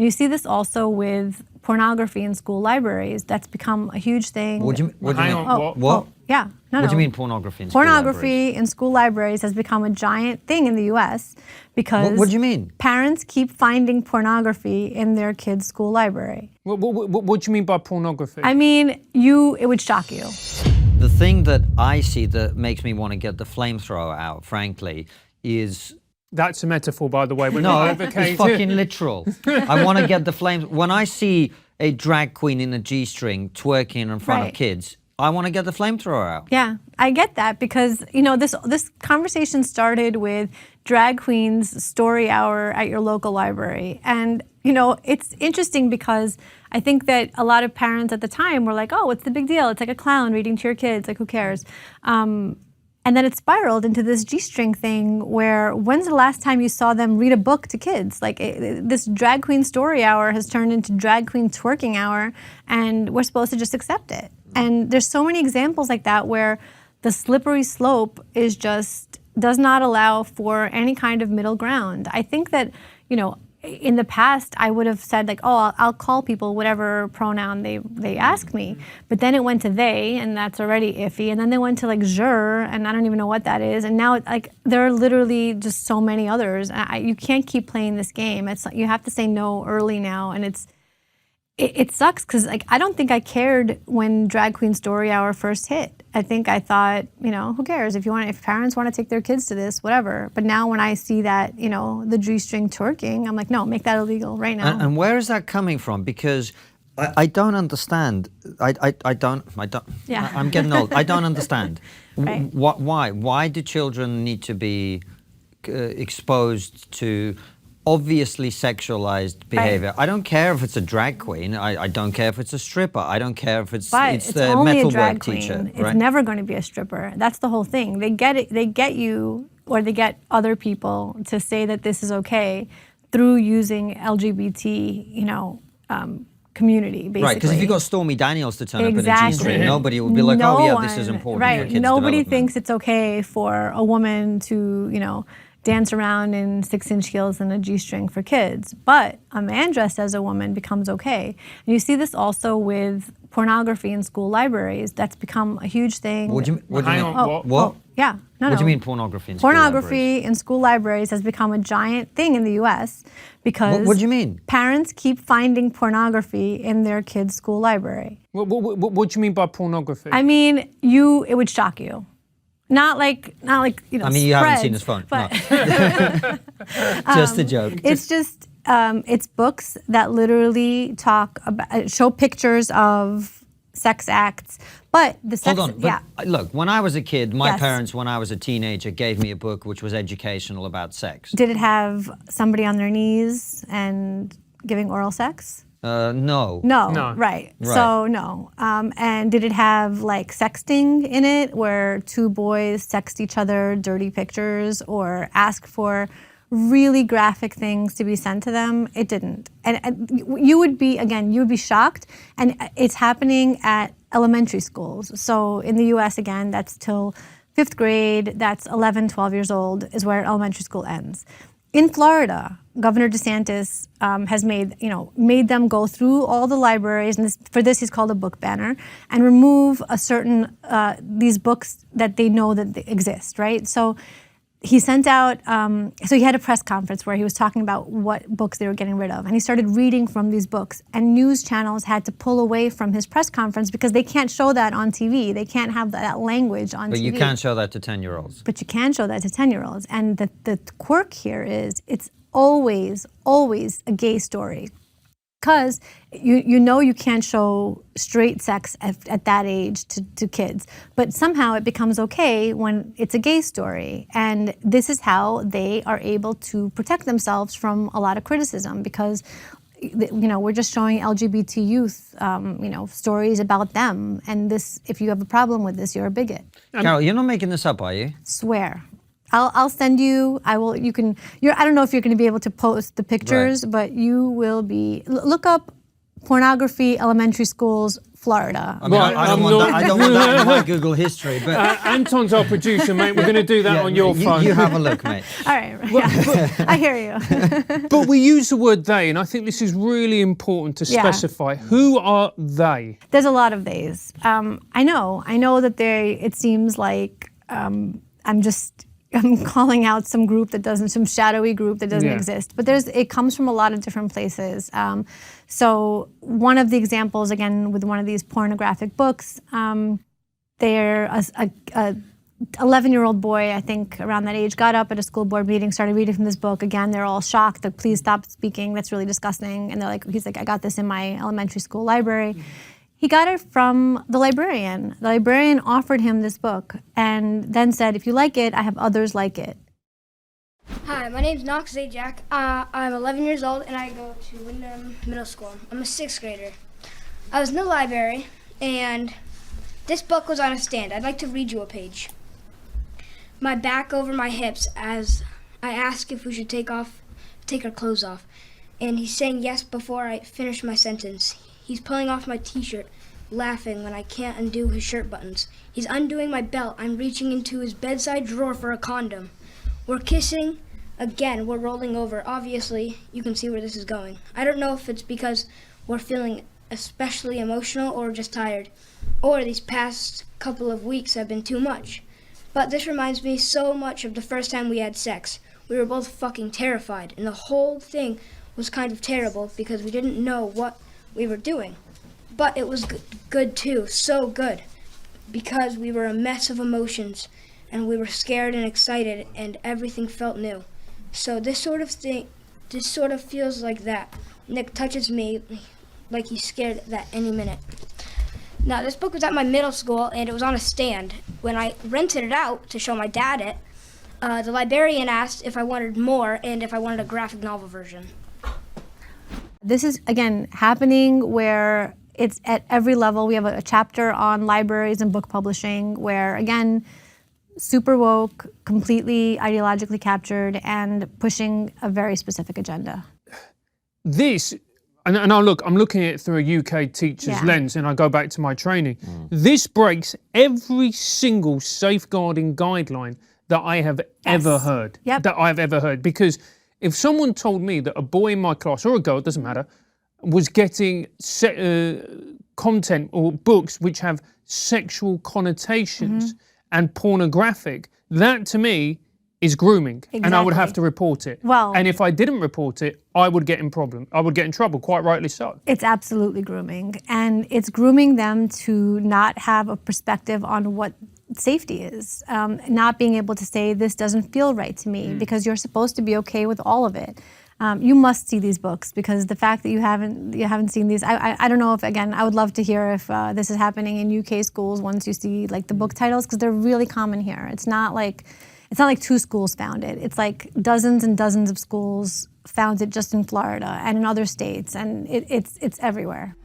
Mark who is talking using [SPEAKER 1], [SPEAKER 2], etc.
[SPEAKER 1] And you see this also with pornography in school libraries. That's become a huge thing.
[SPEAKER 2] What do you mean?
[SPEAKER 1] What? Yeah.
[SPEAKER 2] What do you mean pornography in school
[SPEAKER 1] Pornography in school libraries has become a giant thing in the U.S. because
[SPEAKER 2] what do you mean?
[SPEAKER 1] Parents keep finding pornography in their kids' school library.
[SPEAKER 3] What do you mean by pornography?
[SPEAKER 1] I mean, it would shock you.
[SPEAKER 2] The thing that I see that makes me want to get the flamethrower out, frankly, is...
[SPEAKER 3] That's a metaphor, by the way.
[SPEAKER 2] No, it's fucking literal. I want to get the flames. When I see a drag queen in a G-string twerking in front of kids, I want to get the flamethrower out.
[SPEAKER 1] Yeah, I get that because, this conversation started with drag queens story hour at your local library. And, it's interesting because I think that a lot of parents at the time were like, oh, what's the big deal? It's like a clown reading to your kids, like who cares? And then it spiraled into this G-string thing where when's the last time you saw them read a book to kids? Like this drag queen story hour has turned into drag queen twerking hour and we're supposed to just accept it. And there's so many examples like that where the slippery slope is just does not allow for any kind of middle ground. I think that, in the past, I would have said like, oh, I'll call people whatever pronoun they ask me. But then it went to they, and that's already iffy. And then they went to like je, and I don't even know what that is. And now there are literally just so many others. You can't keep playing this game. You have to say no early now, and it sucks because I don't think I cared when Drag Queen Story Hour first hit. I think I thought, who cares? If parents want to take their kids to this, whatever. But now when I see that, the G-string twerking, I'm like, no, make that illegal right now.
[SPEAKER 2] And where is that coming from? Because I don't understand. I don't.
[SPEAKER 1] Yeah.
[SPEAKER 2] I'm getting old. I don't understand.
[SPEAKER 1] Right.
[SPEAKER 2] Why? Why do children need to be exposed to obviously sexualized behavior?
[SPEAKER 1] Right.
[SPEAKER 2] I don't care if it's a drag queen. I don't care if it's a stripper. I don't care if it's the
[SPEAKER 1] only
[SPEAKER 2] metalwork teacher.
[SPEAKER 1] It's never going to be a stripper. That's the whole thing. They get you, or they get other people to say that this is okay through using LGBT, community, basically.
[SPEAKER 2] Right, because if you got Stormy Daniels to turn up in a G-string, nobody would be like, this is important for your kids'
[SPEAKER 1] Nobody
[SPEAKER 2] development.
[SPEAKER 1] thinks it's okay for a woman to, dance around in 6-inch heels and a G-string for kids. But a man dressed as a woman becomes okay. And you see this also with pornography in school libraries. That's become a huge thing.
[SPEAKER 2] What do you mean?
[SPEAKER 1] What? Yeah.
[SPEAKER 2] What do you mean pornography in school libraries?
[SPEAKER 1] Pornography in school libraries has become a giant thing in the U.S. because
[SPEAKER 2] what do you mean?
[SPEAKER 1] Parents keep finding pornography in their kids' school library.
[SPEAKER 3] What do you mean by pornography?
[SPEAKER 1] I mean, it would shock you. Not like
[SPEAKER 2] I mean, you haven't seen his phone.
[SPEAKER 1] But
[SPEAKER 2] No. Just a joke.
[SPEAKER 1] It's just it's books that literally show pictures of sex acts. But the sex,
[SPEAKER 2] Hold on. Look, when I was a kid, my parents, when I was a teenager, gave me a book which was educational about sex.
[SPEAKER 1] Did it have somebody on their knees and giving oral sex?
[SPEAKER 2] No.
[SPEAKER 1] No, right. So no. And did it have like sexting in it where two boys sext each other dirty pictures or ask for really graphic things to be sent to them? It didn't. And you would be shocked. And it's happening at elementary schools. So in the US, again, that's till 5th grade, that's 11, 12 years old is where elementary school ends. In Florida, Governor DeSantis has made them go through all the libraries, and for this he's called a book banner, and remove these books that they know that they exist, right? So he sent out, so he had a press conference where he was talking about what books they were getting rid of, and he started reading from these books, and news channels had to pull away from his press conference because they can't show that on TV. They can't have that language on TV.
[SPEAKER 2] But you can't show that to 10-year-olds.
[SPEAKER 1] But you can show that to 10-year-olds. And the quirk here is it's always a gay story. Because you can't show straight sex at that age to kids. But somehow it becomes okay when it's a gay story. And this is how they are able to protect themselves from a lot of criticism because we're just showing LGBT youth, stories about them. And if you have a problem with this, you're a bigot.
[SPEAKER 2] Karol, you're not making this up, are you?
[SPEAKER 1] Swear. I'll send you. I will. I don't know if you're going to be able to post the pictures, but you will be. Look up Pornography, Elementary Schools, Florida.
[SPEAKER 2] I mean, I don't want that in my Google history, but
[SPEAKER 3] Anton's our producer, mate. We're going to do that on your phone.
[SPEAKER 2] You have a look, mate.
[SPEAKER 1] All right, I hear you.
[SPEAKER 3] But we use the word they, and I think this is really important to specify. Who are they?
[SPEAKER 1] There's a lot of theys. I know that it seems like I'm calling out some group that doesn't, some shadowy group that doesn't exist. But it comes from a lot of different places. So one of the examples, again, with one of these pornographic books, they're a 11-year-old boy, I think around that age, got up at a school board meeting, started reading from this book. Again, they're all shocked that please stop speaking, that's really disgusting. And he's like, I got this in my elementary school library. He got it from the librarian. The librarian offered him this book and then said, if you like it, I have others like it.
[SPEAKER 4] Hi, my name's Knox Zajac. I'm 11 years old and I go to Wyndham Middle School. I'm a 6th grader. I was in the library and this book was on a stand. I'd like to read you a page. My back over my hips as I ask if we should take our clothes off. And he's saying yes before I finish my sentence. He's pulling off my t-shirt, laughing when I can't undo his shirt buttons. He's undoing my belt. I'm reaching into his bedside drawer for a condom. We're kissing. Again, we're rolling over. Obviously, you can see where this is going. I don't know if it's because we're feeling especially emotional or just tired, or these past couple of weeks have been too much. But this reminds me so much of the first time we had sex. We were both fucking terrified, and the whole thing was kind of terrible because we didn't know what we were doing. But it was good too, so good, because we were a mess of emotions and we were scared and excited and everything felt new. So this sort of feels like that. Nick touches me like he's scared that any minute. Now this book was at my middle school and it was on a stand. When I rented it out to show my dad it, the librarian asked if I wanted more and if I wanted a graphic novel version.
[SPEAKER 1] This is, again, happening where it's at every level. We have a chapter on libraries and book publishing where, again, super woke, completely ideologically captured, and pushing a very specific agenda.
[SPEAKER 3] This, and I'm looking at it through a UK teacher's lens, and I go back to my training. This breaks every single safeguarding guideline that I have ever heard. That I have ever heard, because if someone told me that a boy in my class, or a girl, it doesn't matter, was getting content or books which have sexual connotations and pornographic, that to me is grooming, and I would have to report it.
[SPEAKER 1] Well,
[SPEAKER 3] and if I didn't report it, I would get in trouble, quite rightly so.
[SPEAKER 1] It's absolutely grooming, and it's grooming them to not have a perspective on what safety is, not being able to say this doesn't feel right to me because you're supposed to be okay with all of it. You must see these books because the fact that you haven't seen these, I don't know if, again, I would love to hear if this is happening in UK schools once you see like the book titles, because they're really common here. It's not like 2 schools found it. It's like dozens and dozens of schools found it just in Florida and in other states, and it's everywhere.